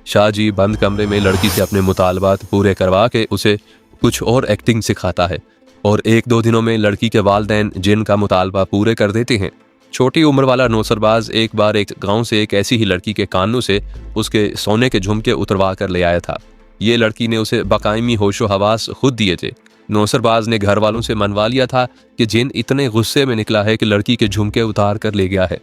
शाहजी बंद कमरे में लड़की से अपने मुतालबात पूरे करवा के उसे कुछ और एक्टिंग सिखाता है और 1-2 दिनों में लड़की के वालिदैन जिन का मुतालबा पूरे कर देते हैं। छोटी उम्र वाला नौसरबाज एक बार एक गांव से एक ऐसी ही लड़की के कानों से उसके सोने के झुमके उतरवा कर ले आया था। ये लड़की ने उसे बाकायमी होशो हवास खुद दिए थे। नौसरबाज ने घर वालों से मनवा लिया था कि जिन इतने गुस्से में निकला है कि लड़की के झुमके उतार कर ले गया है।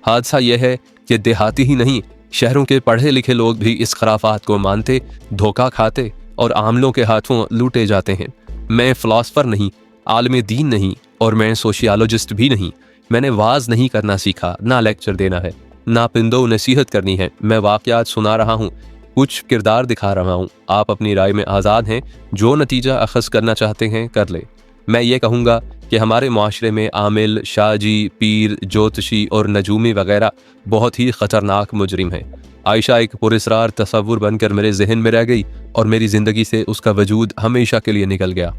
हादसा यह है कि देहाती ही नहीं, शहरों के पढ़े लिखे लोग भी इस खराफात को मानते, धोखा खाते और आमलों के हाथों लूटे जाते हैं। मैं फिलासफर नहीं, आलिम दीन नहीं और मैं सोशियोलॉजिस्ट भी नहीं। मैंने वाज नहीं करना सीखा, ना लेक्चर देना है, ना पिंदो नसीहत करनी है। मैं वाक़यात सुना रहा हूँ, कुछ किरदार दिखा रहा हूँ। आप अपनी राय में आज़ाद हैं, जो नतीजा अखज़ करना चाहते हैं कर ले। मैं ये कहूँगा कि हमारे माशरे में आमिल, शाहजी, पीर, ज्योतिषी और नजूमी वगैरह बहुत ही ख़तरनाक मुजरिम हैं। आयशा एक पुरस्रार तसव्वुर बनकर मेरे जहन में रह गई और मेरी ज़िंदगी से उसका वजूद हमेशा के लिए निकल गया।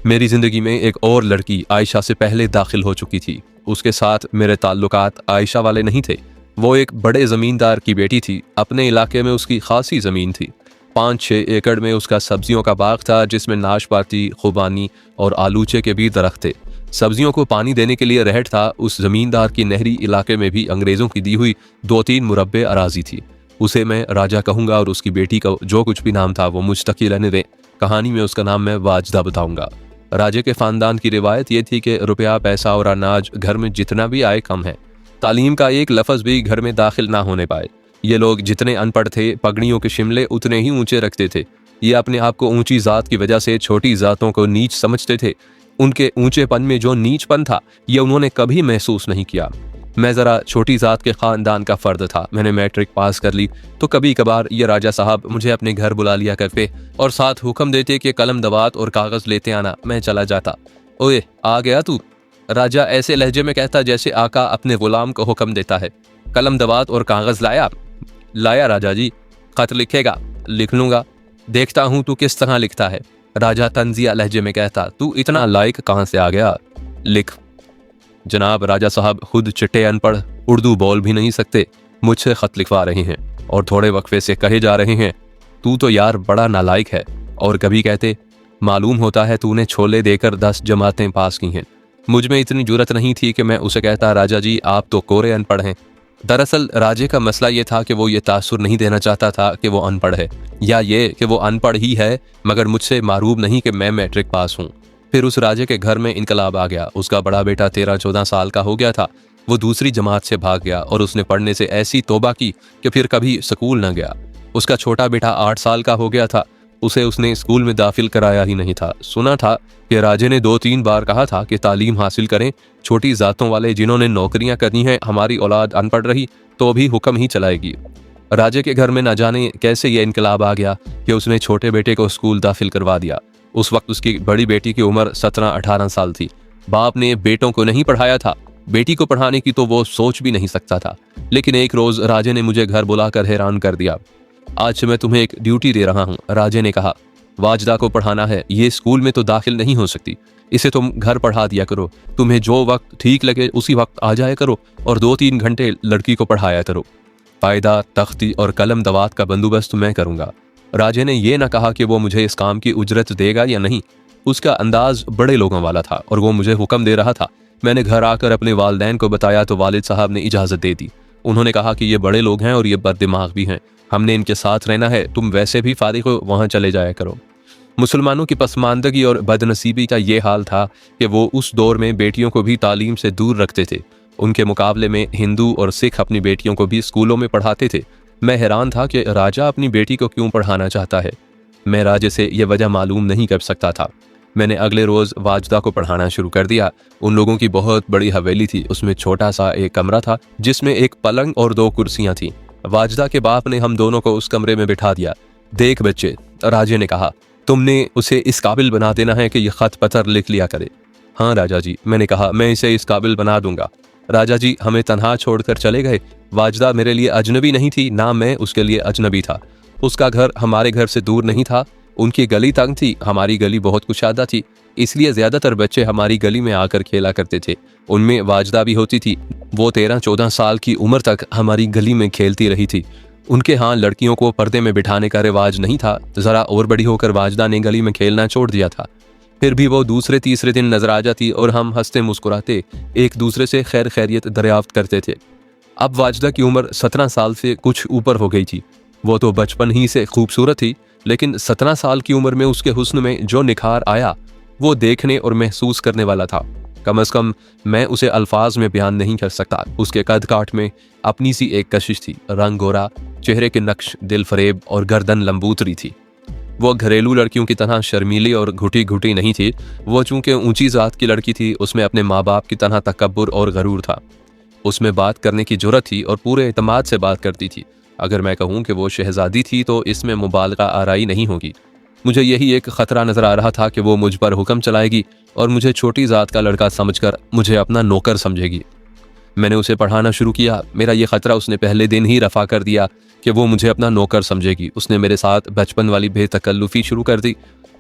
मेरी ज़िंदगी में एक और लड़की आयशा से पहले दाखिल हो चुकी थी। उसके साथ मेरे ताल्लुकात आयशा वाले नहीं थे। वो एक बड़े ज़मींदार की बेटी थी। अपने इलाके में उसकी खासी ज़मीन थी। 5-6 एकड़ में उसका सब्जियों का बाग था, जिसमें नाशपाती, खुबानी और आलूचे के भी दरख्त थे। सब्जियों को पानी देने के लिए रहट था। उस ज़मींदार की नहरी इलाके में भी अंग्रेज़ों की दी हुई 2-3 मुरब्बे अराजी थी। उसे मैं राजा कहूँगा और उसकी बेटी का जो कुछ भी नाम था वो मुझ तक ही रहने दें। कहानी में उसका नाम मैं वाजदा बताऊँगा। राजे के ख़ानदान की रिवायत ये थी कि रुपया, पैसा और अनाज घर में जितना भी आए कम है। तालीम का एक लफ्ज़ भी घर में दाखिल ना होने पाए। ये लोग जितने अनपढ़ थे, पगड़ियों के शिमले उतने ही ऊंचे रखते थे। ये अपने आप को ऊंची ज़ात की वजह से छोटी ज़ातों को नीच समझते थे। उनके ऊंचेपन में जो नीचपन था ये उन्होंने कभी महसूस नहीं किया। मैं ज़रा छोटी ज़ात के ख़ानदान का फ़र्द था। मैंने मैट्रिक पास कर ली तो कभी कभार ये राजा साहब मुझे अपने घर बुला लिया करते और साथ हुक्म देते कि कलम दवात और कागज़ लेते आना। मैं चला जाता। ओए आ गया तू, राजा ऐसे लहजे में कहता जैसे आका अपने गुलाम को हुक्म देता है। कलम दवात और कागज़ लाया? लाया राजा जी। ख़त लिखेगा? लिख लूँगा। देखता हूँ तू किस तरह लिखता है। राजा तंजिया लहजे में कहता, तू इतना लायक कहाँ से आ गया? लिख। जनाब राजा साहब खुद चिट्टे अनपढ़, उर्दू बोल भी नहीं सकते, मुझसे ख़त लिखवा रहे हैं और थोड़े वक्फे से कहे जा रहे हैं, तू तो यार बड़ा नालायक है। और कभी कहते, मालूम होता है तूने छोले देकर 10 जमातें पास की हैं। मुझ में इतनी जुरत नहीं थी कि मैं उसे कहता, राजा जी आप तो कोरे अनपढ़ हैं। दरअसल राजे का मसला ये था कि वो ये तासुर नहीं देना चाहता था कि वो अनपढ़ है, या ये कि वो अनपढ़ ही है मगर मुझसे मारूब नहीं कि मैं मैट्रिक पास हूँ। फिर उस राजे के घर में इनकलाब आ गया। उसका बड़ा बेटा 13-14 साल का हो गया था। वो दूसरी जमात से भाग गया और उसने पढ़ने से ऐसी तौबा की कि फिर कभी स्कूल न गया। उसका छोटा बेटा 8 साल का हो गया था। उसे उसने स्कूल में दाखिल कराया ही नहीं था। सुना था कि राजे ने 2-3 बार कहा था कि तालीम हासिल करें, छोटी ज़ातों वाले जिन्होंने नौकरियां करनी हैं, हमारी औलाद अनपढ़ रही तो भी हुक्म ही चलाएगी। राजे के घर में न जाने कैसे ये इनकलाब आ गया कि उसने छोटे बेटे को स्कूल दाखिल करवा दिया। उस वक्त उसकी बड़ी बेटी की उम्र 17-18 साल थी। बाप ने बेटों को नहीं पढ़ाया था, बेटी को पढ़ाने की तो वो सोच भी नहीं सकता था। लेकिन एक रोज़ राजे ने मुझे घर बुलाकर हैरान कर दिया। आज से मैं तुम्हें एक ड्यूटी दे रहा हूँ, राजे ने कहा। वाजदा को पढ़ाना है। ये स्कूल में तो दाखिल नहीं हो सकती, इसे तुम घर पढ़ा दिया करो। तुम्हें जो वक्त ठीक लगे उसी वक्त आ जाया करो और 2-3 घंटे लड़की को पढ़ाया करो। फ़ायदा, तख्ती और कलम दवात का बंदोबस्त मैं करूँगा। राजे ने यह न कहा कि वो मुझे इस काम की उजरत देगा या नहीं। उसका अंदाज बड़े लोगों वाला था और वो मुझे हुक्म दे रहा था। मैंने घर आकर अपने वालिदैन को बताया तो वालिद साहब ने इजाज़त दे दी। उन्होंने कहा कि ये बड़े लोग हैं और ये बददिमाग भी हैं, हमने इनके साथ रहना है, तुम वैसे भी फारिग हो, वहाँ चले जाया करो। मुसलमानों की पसमानदगी और बदनसीबी का ये हाल था कि वो उस दौर में बेटियों को भी तालीम से दूर रखते थे। उनके मुकाबले में हिंदू और सिख अपनी बेटियों को भी स्कूलों में पढ़ाते थे। मैं हैरान था कि राजा अपनी बेटी को क्यों पढ़ाना चाहता है। मैं राजे से यह वजह मालूम नहीं कर सकता था। मैंने अगले रोज़ वाजदा को पढ़ाना शुरू कर दिया। उन लोगों की बहुत बड़ी हवेली थी। उसमें छोटा सा एक कमरा था जिसमें एक पलंग और 2 कुर्सियां थीं। वाजदा के बाप ने हम दोनों को उस कमरे में बिठा दिया। देख बच्चे, राजे ने कहा, तुमने उसे इस काबिल बना देना है कि यह ख़त पत्थर लिख लिया करे। हाँ राजा जी, मैंने कहा, मैं इसे इस काबिल बना दूंगा। राजा जी हमें तन्हा छोड़कर चले गए। वाजदा मेरे लिए अजनबी नहीं थी, ना मैं उसके लिए अजनबी था। उसका घर हमारे घर से दूर नहीं था। उनकी गली तंग थी, हमारी गली बहुत कुशादा थी, इसलिए ज़्यादातर बच्चे हमारी गली में आकर खेला करते थे। उनमें वाजदा भी होती थी। वो 13-14 साल की उम्र तक हमारी गली में खेलती रही थी। उनके यहाँ लड़कियों को पर्दे में बिठाने का रिवाज नहीं था। जरा और बड़ी होकर वाजदा ने गली में खेलना छोड़ दिया था। फिर भी वो दूसरे तीसरे दिन नजर आ जाती और हम हंसते मुस्कुराते एक दूसरे से खैर खैरियत दरियाफ्त करते थे। अब वाजदा की उम्र 17 साल से कुछ ऊपर हो गई थी। वो तो बचपन ही से खूबसूरत थी, लेकिन 17 साल की उम्र में उसके हुस्न में जो निखार आया वो देखने और महसूस करने वाला था। कम से कम मैं उसे अल्फाज में बयान नहीं कर सकता। उसके कद काठ में अपनी सी एक कशिश थी। रंग गोरा, चेहरे के नक्श दिल फरेब और गर्दन लंबूतरी थी। वो घरेलू लड़कियों की तरह शर्मीली और घुटी घुटी नहीं थी। वो चूंकि ऊंची जात की लड़की थी, उसमें अपने माँ बाप की तरह तकब्बुर और गरूर था। उसमें बात करने की जुर्रत थी और पूरे एतमाद से बात करती थी। अगर मैं कहूँ कि वो शहजादी थी तो इसमें मुबालगा आराई नहीं होगी। मुझे यही एक खतरा नजर आ रहा था कि वो मुझ पर हुक्म चलाएगी और मुझे छोटी जात का लड़का समझकर मुझे अपना नौकर समझेगी। मैंने उसे पढ़ाना शुरू किया। मेरा ये खतरा उसने पहले दिन ही रफा कर दिया कि वो मुझे अपना नौकर समझेगी। उसने मेरे साथ बचपन वाली बेतकल्लुफी शुरू कर दी।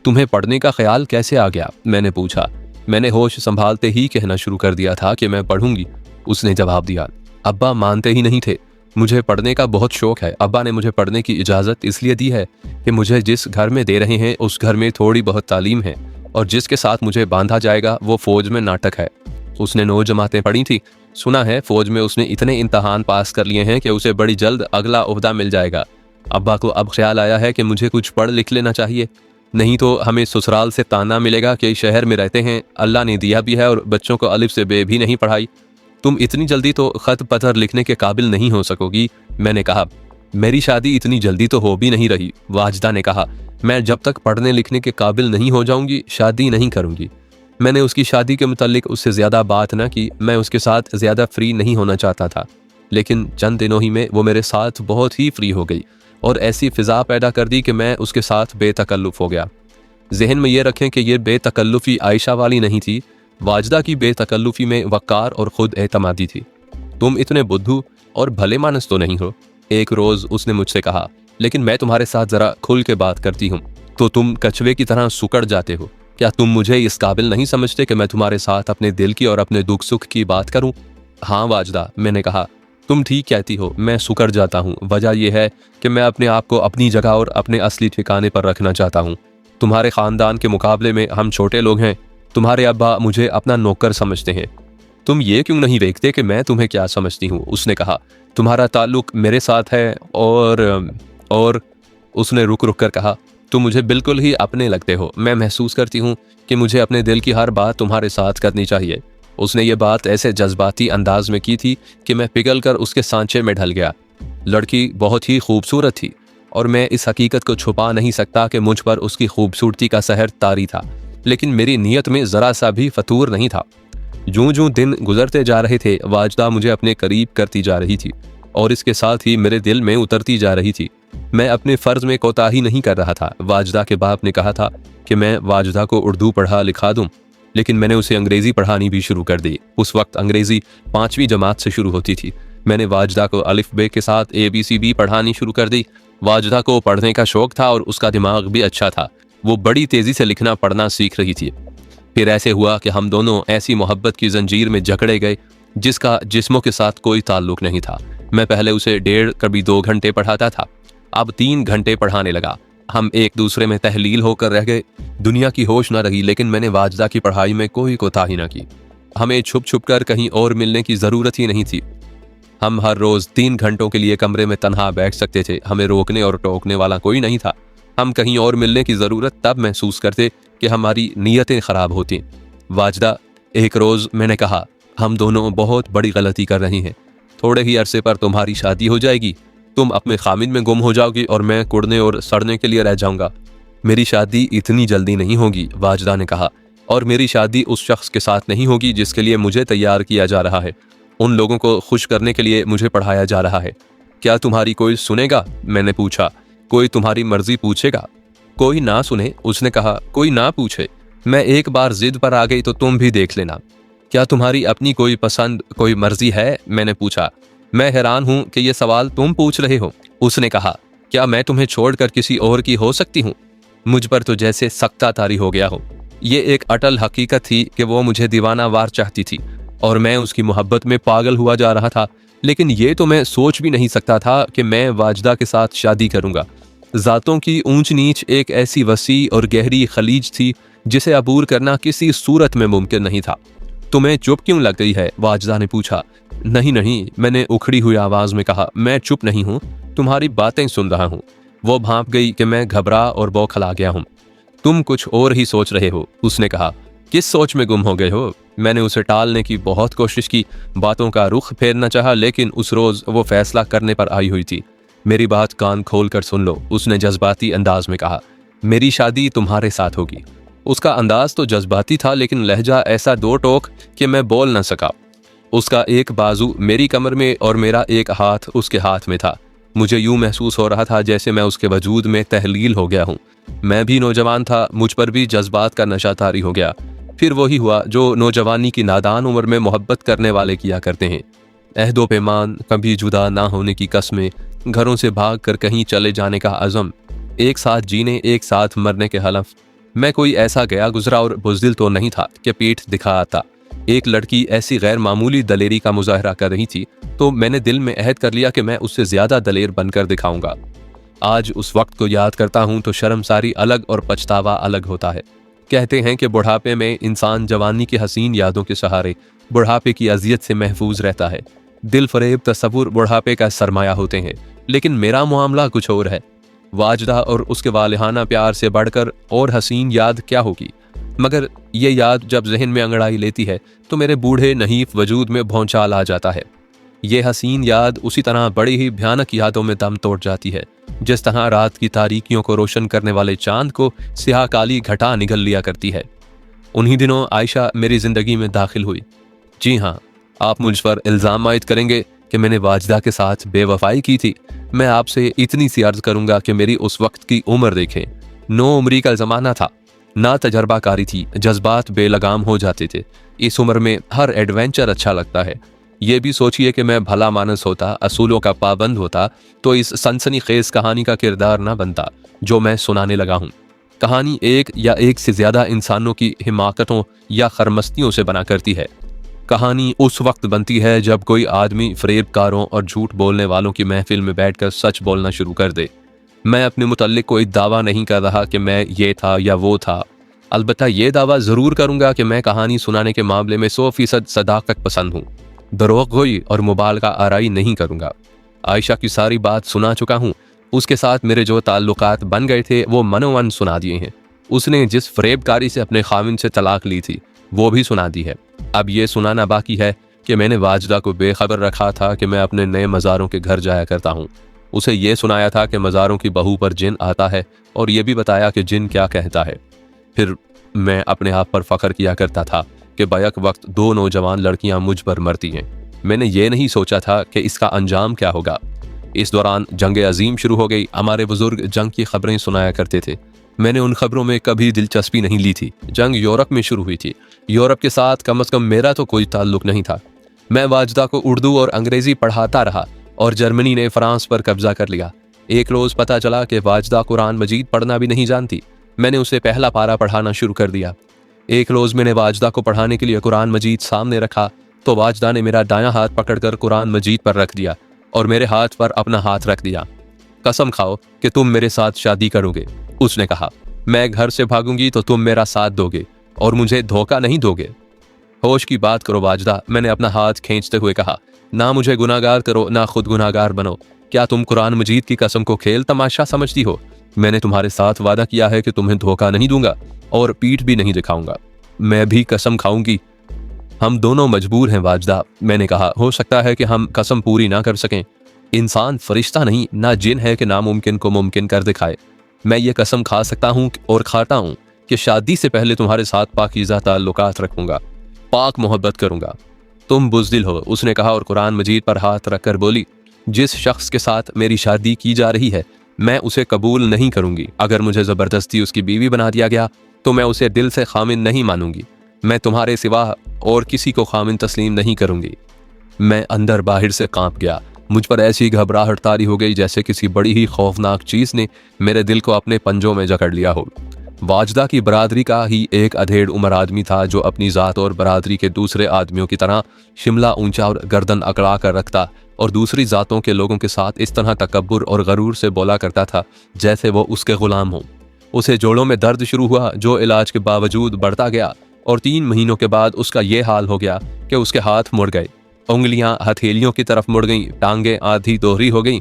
तुम्हें पढ़ने का ख्याल कैसे आ गया? मैंने पूछा। मैंने होश संभालते ही कहना शुरू कर दिया था कि मैं पढ़ूंगी। उसने जवाब दिया। अब्बा मानते ही नहीं थे। मुझे पढ़ने का बहुत शौक है। अब्बा ने मुझे पढ़ने की इजाज़त इसलिए दी है कि मुझे जिस घर में दे रहे हैं उस घर में थोड़ी बहुत तालीम है और जिसके साथ मुझे बांधा जाएगा वो फौज में नाटक है। उसने 9 जमातें पढ़ी थी। सुना है फौज में उसने इतने इम्तहान पास कर लिए हैं कि उसे बड़ी जल्द अगला ओहदा मिल जाएगा। अब्बा को अब ख्याल आया है कि मुझे कुछ पढ़ लिख लेना चाहिए, नहीं तो हमें ससुराल से ताना मिलेगा कि शहर में रहते हैं, अल्लाह ने दिया भी है और बच्चों को अलिफ से बे भी नहीं पढ़ाई। तुम इतनी जल्दी तो खत पत्थर लिखने के काबिल नहीं हो सकोगी। मैंने कहा। मेरी शादी इतनी जल्दी तो हो भी नहीं रही। वाजदा ने कहा। मैं जब तक पढ़ने लिखने के काबिल नहीं हो जाऊंगी शादी नहीं करूंगी। मैंने उसकी शादी के मुतालिक उससे ज़्यादा बात न की। मैं उसके साथ ज़्यादा फ्री नहीं होना चाहता था, लेकिन चंद दिनों ही में वो मेरे साथ बहुत ही फ्री हो गई और ऐसी फ़िज़ा पैदा कर दी कि मैं उसके साथ बेतकल्लुफ़ हो गया। जहन में ये रखें कि ये बेतकल्लुफ़ी आयशा वाली नहीं थी। वाजदा की बेतकल्लुफ़ी में वक़ार और ख़ुद एतमादी थी। तुम इतने बुद्धू और भले मानस तो नहीं हो, एक रोज़ उसने मुझसे कहा, लेकिन मैं तुम्हारे साथ ज़रा खुल के बात करती हूँ तो तुम कछुए की तरह सुकड़ जाते हो। क्या तुम मुझे इस काबिल नहीं समझते कि मैं तुम्हारे साथ अपने दिल की और अपने दुख सुख की बात करूं? हाँ वाजदा, मैंने कहा। तुम ठीक कहती हो, मैं सुकड़ जाता हूँ। वजह यह है कि मैं अपने आप को अपनी जगह और अपने असली ठिकाने पर रखना चाहता हूँ। तुम्हारे ख़ानदान के मुकाबले में हम छोटे लोग हैं। तुम्हारे अब्बा मुझे अपना नौकर समझते हैं। तुम ये क्यों नहीं देखते कि मैं तुम्हें क्या समझती हूँ? उसने कहा। तुम्हारा ताल्लुक मेरे साथ है और उसने रुक रुक कर कहा, तुम मुझे बिल्कुल ही अपने लगते हो। मैं महसूस करती हूँ कि मुझे अपने दिल की हर बात तुम्हारे साथ करनी चाहिए। उसने ये बात ऐसे जज्बाती अंदाज में की थी कि मैं पिघल कर उसके सांचे में ढल गया। लड़की बहुत ही खूबसूरत थी और मैं इस हकीकत को छुपा नहीं सकता कि मुझ पर उसकी खूबसूरती का सहर तारी था, लेकिन मेरी नीयत में ज़रा सा भी फतूर नहीं था। जूं जूं दिन गुजरते जा रहे थे, वाजदा मुझे अपने करीब करती जा रही थी और इसके साथ ही मेरे दिल में उतरती जा रही थी। मैं अपने फ़र्ज़ में कोताही नहीं कर रहा था। वाजदा के बाप ने कहा था कि मैं वाजदा को उर्दू पढ़ा लिखा दूं, लेकिन मैंने उसे अंग्रेज़ी पढ़ानी भी शुरू कर दी। उस वक्त अंग्रेज़ी 5वीं जमात से शुरू होती थी। मैंने वाजदा को अलिफ बे के साथ ABCD पढ़ानी शुरू कर दी। वाजदा को पढ़ने का शौक़ था और उसका दिमाग भी अच्छा था। वो बड़ी तेज़ी से लिखना पढ़ना सीख रही थी। फिर ऐसे हुआ कि हम दोनों ऐसी मोहब्बत की जंजीर में जकड़े गए जिसका जिस्मों के साथ कोई ताल्लुक नहीं था। मैं पहले उसे 1.5 कभी 2 घंटे पढ़ाता था, अब 3 घंटे पढ़ाने लगा। हम एक दूसरे में तहलील होकर रह गए। दुनिया की होश न रही, लेकिन मैंने वाजदा की पढ़ाई में कोई कोताही न की। हमें छुप छुप कर कहीं और मिलने की ज़रूरत ही नहीं थी। हम हर रोज़ 3 घंटों के लिए कमरे में तन्हा बैठ सकते थे। हमें रोकने और टोकने वाला कोई नहीं था। हम कहीं और मिलने की ज़रूरत तब महसूस करते कि हमारी नीयतें ख़राब होती। वाजदा, एक रोज़ मैंने कहा, हम दोनों बहुत बड़ी गलती कर रहे हैं। थोड़े ही अरसे पर तुम्हारी शादी हो जाएगी। तुम अपने खामिद में गुम हो जाओगी और मैं कुड़ने और सड़ने के लिए रह जाऊंगा। मेरी शादी इतनी जल्दी नहीं होगी, वाजदा ने कहा, और मेरी शादी उस शख्स के साथ नहीं होगी जिसके लिए मुझे तैयार किया जा रहा है। उन लोगों को खुश करने के लिए मुझे पढ़ाया जा रहा है। क्या तुम्हारी कोई सुनेगा? मैंने पूछा। कोई तुम्हारी मर्जी पूछेगा? कोई ना सुने, उसने कहा। कोई ना पूछे। मैं एक बार जिद पर आ गई तो तुम भी देख लेना। क्या तुम्हारी अपनी कोई पसंद, कोई मर्जी है? मैंने पूछा। मैं हैरान हूं कि ये सवाल तुम पूछ रहे हो, उसने कहा। क्या मैं तुम्हें छोड़कर किसी और की हो सकती हूँ? मुझ पर तो जैसे सख्ता तारी हो गया हो। ये एक अटल हकीकत थी कि वो मुझे दीवाना वार चाहती थी और मैं उसकी मोहब्बत में पागल हुआ जा रहा था। लेकिन ये तो मैं सोच भी नहीं सकता था कि मैं वाजदा के साथ शादी करूंगा। ज़ातों की ऊंच नीच एक ऐसी वसी और गहरी खलीज थी जिसे अबूर करना किसी सूरत में मुमकिन नहीं था। तुम्हें चुप क्यों लग गई है? वाजदा ने पूछा। नहीं नहीं, मैंने उखड़ी हुई आवाज में कहा, मैं चुप नहीं हूँ, तुम्हारी बातें सुन रहा हूँ। वो भांप गई कि मैं घबरा और बौखला गया हूँ। तुम कुछ और ही सोच रहे हो, उसने कहा। किस सोच में गुम हो गए हो? मैंने उसे टालने की बहुत कोशिश की, बातों का रुख फेरना चाहा, लेकिन उस रोज वो फैसला करने पर आई हुई थी। मेरी बात कान खोल कर सुन लो, उसने जज्बाती अंदाज में कहा। मेरी शादी तुम्हारे साथ होगी। उसका अंदाज तो जज्बाती था, लेकिन लहजा ऐसा दो टोक कि मैं बोल न सका। उसका एक बाजू मेरी कमर में और मेरा एक हाथ उसके हाथ में था। मुझे यूं महसूस हो रहा था जैसे मैं उसके वजूद में तहलील हो गया हूँ। मैं भी नौजवान था, मुझ पर भी जज्बात का नशा तारी हो गया। फिर वही हुआ जो नौजवानी की नादान उम्र में मोहब्बत करने वाले किया करते हैं। अहदो पैमान, कभी जुदा ना होने की कस्में, घरों से भाग कर कहीं चले जाने का अज़म, एक साथ जीने एक साथ मरने के हलफ। मैं कोई ऐसा गया गुजरा और बुज़दिल तो नहीं था कि पीठ दिखा आता। एक लड़की ऐसी गैर मामूली दलेरी का मुजाहरा कर रही थी तो मैंने दिल में अहद कर लिया कि मैं उससे ज्यादा दलेर बनकर दिखाऊंगा। आज उस वक्त को याद करता हूं तो शर्मसारी अलग और पछतावा अलग होता है। कहते हैं कि बुढ़ापे में इंसान जवानी की हसीन यादों के सहारे बुढ़ापे की अजियत से महफूज रहता है। दिल फरेब तस्वुर बुढ़ापे का सरमाया होते हैं, लेकिन मेरा मामला कुछ और है। वाजदा और उसके वालिहाना प्यार से बढ़कर और हसीन याद क्या होगी? मगर ये याद जब जहन में अंगड़ाई लेती है तो मेरे बूढ़े नहीफ वजूद में भौंचाल आ जाता है। ये हसीन याद उसी तरह बड़ी ही भयानक यादों में दम तोड़ जाती है जिस तरह रात की तारीकियों को रोशन करने वाले चांद को स्याह काली घटा निगल लिया करती है। उन्हीं दिनों आयशा मेरी जिंदगी में दाखिल हुई। जी हाँ, आप मुझ पर इल्ज़ाम आयद करेंगे कि मैंने वाजदा के साथ बेवफाई की थी। मैं आपसे इतनी सी अर्ज करूंगा कि मेरी उस वक्त की उम्र देखें। नो उम्री का ज़माना था, ना तजर्बाकारी थी, जज्बात बेलगाम हो जाते थे। इस उम्र में हर एडवेंचर अच्छा लगता है। ये भी सोचिए कि मैं भला मानस होता, असूलों का पाबंद होता, तो इस सनसनी खेज कहानी का किरदार ना बनता जो मैं सुनाने लगा हूँ। कहानी एक या एक से ज्यादा इंसानों की हिमाकतों या खरमस्तियों से बना करती है। कहानी उस वक्त बनती है जब कोई आदमी फरेबकारों और झूठ बोलने वालों की महफिल में बैठकर सच बोलना शुरू कर दे। मैं अपने मुतल्लिक कोई दावा नहीं कर रहा कि मैं ये था या वो था। अलबत्ता ये दावा ज़रूर करूंगा कि मैं कहानी सुनाने के मामले में 100% सदाकत पसंद हूँ। दरोगोई और मुबालगा आराई नहीं करूंगा। आयशा की सारी बात सुना चुका हूँ। उसके साथ मेरे जो ताल्लुकात बन गए थे वो मनोवन सुना दिए हैं। उसने जिस फरेबकारी से अपने खाविन से तलाक ली थी वो भी सुना दी है। अब ये सुनाना बाकी है कि मैंने वाजदा को बेखबर रखा था कि मैं अपने नए मज़ारों के घर जाया करता हूँ। उसे ये सुनाया था कि मज़ारों की बहू पर जिन आता है और ये भी बताया कि जिन क्या कहता है। फिर मैं अपने आप पर फख्र किया करता था कि बैक वक्त 2 नौजवान लड़कियां मुझ पर मरती हैं। मैंने ये नहीं सोचा था कि इसका अंजाम क्या होगा। इस दौरान जंग अजीम शुरू हो गई। हमारे बुजुर्ग जंग की खबरें सुनाया करते थे। मैंने उन खबरों में कभी दिलचस्पी नहीं ली थी। जंग यूरोप में शुरू हुई थी। यूरोप के साथ कम अज़ कम मेरा तो कोई ताल्लुक नहीं था। मैं वाजदा को उर्दू और अंग्रेजी पढ़ाता रहा और जर्मनी ने फ्रांस पर कब्जा कर लिया। एक रोज़ पता चला कि वाजदा कुरान मजीद पढ़ना भी नहीं जानती। मैंने उसे पहला पारा पढ़ाना शुरू कर दिया। एक रोज़ मैंने वाजदा को पढ़ाने के लिए कुरान मजीद सामने रखा तो वाजदा ने मेरा दायां हाथ पकड़कर कुरान मजीद पर रख दिया और मेरे हाथ पर अपना हाथ रख दिया। कसम खाओ कि तुम मेरे साथ शादी करोगे, उसने कहा। मैं घर से भागूंगी तो तुम मेरा साथ दोगे और मुझे धोखा नहीं दोगे। होश की बात करो वाजदा, मैंने अपना हाथ खींचते हुए कहा। ना मुझे गुनाहगार करो ना खुद गुनाहगार बनो। क्या तुम कुरान मजीद की कसम को खेल तमाशा समझती हो? मैंने तुम्हारे साथ वादा किया है कि तुम्हें धोखा नहीं दूंगा और पीठ भी नहीं दिखाऊंगा। मैं भी कसम खाऊंगी। हम दोनों मजबूर हैं वाजदा, मैंने कहा। हो सकता है कि हम कसम पूरी ना कर सकें। इंसान फरिश्ता नहीं, ना जिन है कि नामुमकिन को मुमकिन कर दिखाए। मैं ये कसम खा सकता हूँ और खाता हूँ कि शादी से पहले तुम्हारे साथ पाकीज़ा ताल्लुकात रखूंगा, पाक मोहब्बत करूंगा। तुम बुज़दिल हो, उसने कहा और कुरान मजीद पर हाथ रखकर बोली। जिस शख्स के साथ मेरी शादी की जा रही है मैं उसे कबूल नहीं करूंगी। अगर मुझे ज़बरदस्ती उसकी बीवी बना दिया गया तो मैं उसे दिल से खामिन नहीं मानूंगी। मैं तुम्हारे सिवा और किसी को खामिन तस्लीम नहीं करूंगी। मैं अंदर बाहर से कांप गया। मुझ पर ऐसी घबराहट तारी हो गई जैसे किसी बड़ी ही खौफनाक चीज़ ने मेरे दिल को अपने पंजों में जकड़ लिया हो। वाजदा की बरादरी का ही एक अधेड़ उम्र आदमी था जो अपनी ज़ात और बरादरी के दूसरे आदमियों की तरह शिमला ऊंचा और गर्दन अकड़ा कर रखता और दूसरी ज़ातों के लोगों के साथ इस तरह तकब्बुर और गरूर से बोला करता था जैसे वो उसके गुलाम हों। उसे जोड़ों में दर्द शुरू हुआ जो इलाज के बावजूद बढ़ता गया और 3 महीनों के बाद उसका ये हाल हो गया कि उसके हाथ मुड़ गए, उंगलियां हथेलियों की तरफ मुड़ गईं, टांगें आधी दोहरी हो गईं।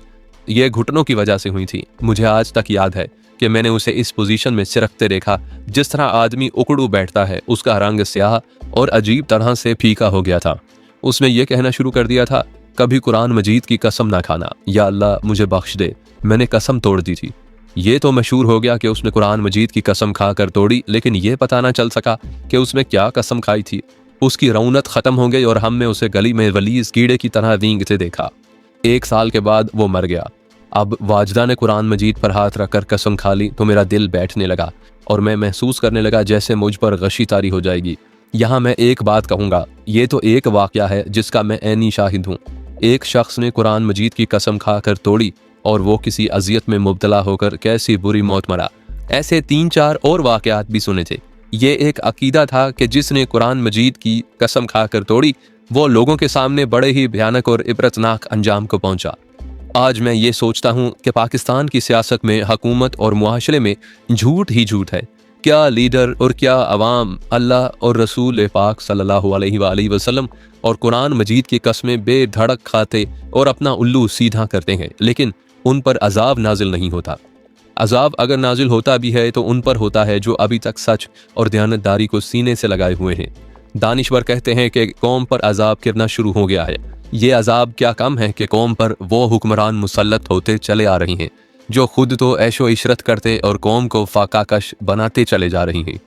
ये घुटनों की वजह से हुई थी। मुझे आज तक याद है कि मैंने उसे इस पोजीशन में सिरकते देखा जिस तरह आदमी उकड़ू बैठता है। उसका रंग स्याह और अजीब तरह से फीका हो गया था। उसने ये कहना शुरू कर दिया था, कभी कुरान मजीद की कसम ना खाना, या अल्लाह मुझे बख्श दे, मैंने कसम तोड़ दी थी। ये तो मशहूर हो गया कि उसने कुरान मजीद की कसम खाकर तोड़ी, लेकिन ये पता ना चल सका कि उसने क्या कसम खाई थी। उसकी रौनक खत्म हो गई और हमने उसे गली में वलीज कीड़े की तरह रींगते देखा। 1 साल के बाद वो मर गया। अब वाजदा ने कुरान मजीद पर हाथ रखकर कसम खा ली तो मेरा दिल बैठने लगा और मैं महसूस करने लगा जैसे मुझ पर गशी तारी हो जाएगी। यहाँ मैं एक बात कहूँगा, ये तो एक वाक़या है जिसका मैं ऐनी शाहिद हूँ। एक शख्स ने कुरान मजीद की कसम खाकर तोड़ी और वो किसी अजियत में मुब्तला होकर कैसी बुरी मौत मरा। ऐसे 3-4 और वाक़यात भी सुने थे। ये एक अकीदा था कि जिसने कुरान मजीद की कसम खाकर तोड़ी वो लोगों के सामने बड़े ही भयानक और इबरतनाक अंजाम को पहुंचा। आज मैं ये सोचता हूँ कि पाकिस्तान की सियासत में, हुकूमत और मुआशरे में झूठ ही झूठ है। क्या लीडर और क्या अवाम अल्लाह और रसूल पाक सल्लल्लाहु अलैहि वसल्लम और कुरान मजीद की कस्में बेधड़क खाते और अपना उल्लू सीधा करते हैं, लेकिन उन पर अजाब नाजिल नहीं होता। अजाब अगर नाजिल होता भी है तो उन पर होता है जो अभी तक सच और दयानतदारी को सीने से लगाए हुए हैं। दानिश्वर कहते हैं कि कौम पर अजाब गिरना शुरू हो गया है। ये अजाब क्या कम है कि कौम पर वो हुक्मरान मुसल्लत होते चले आ रही हैं जो खुद तो ऐशो इशरत करते और कौम को फाकाकश बनाते चले जा रही हैं।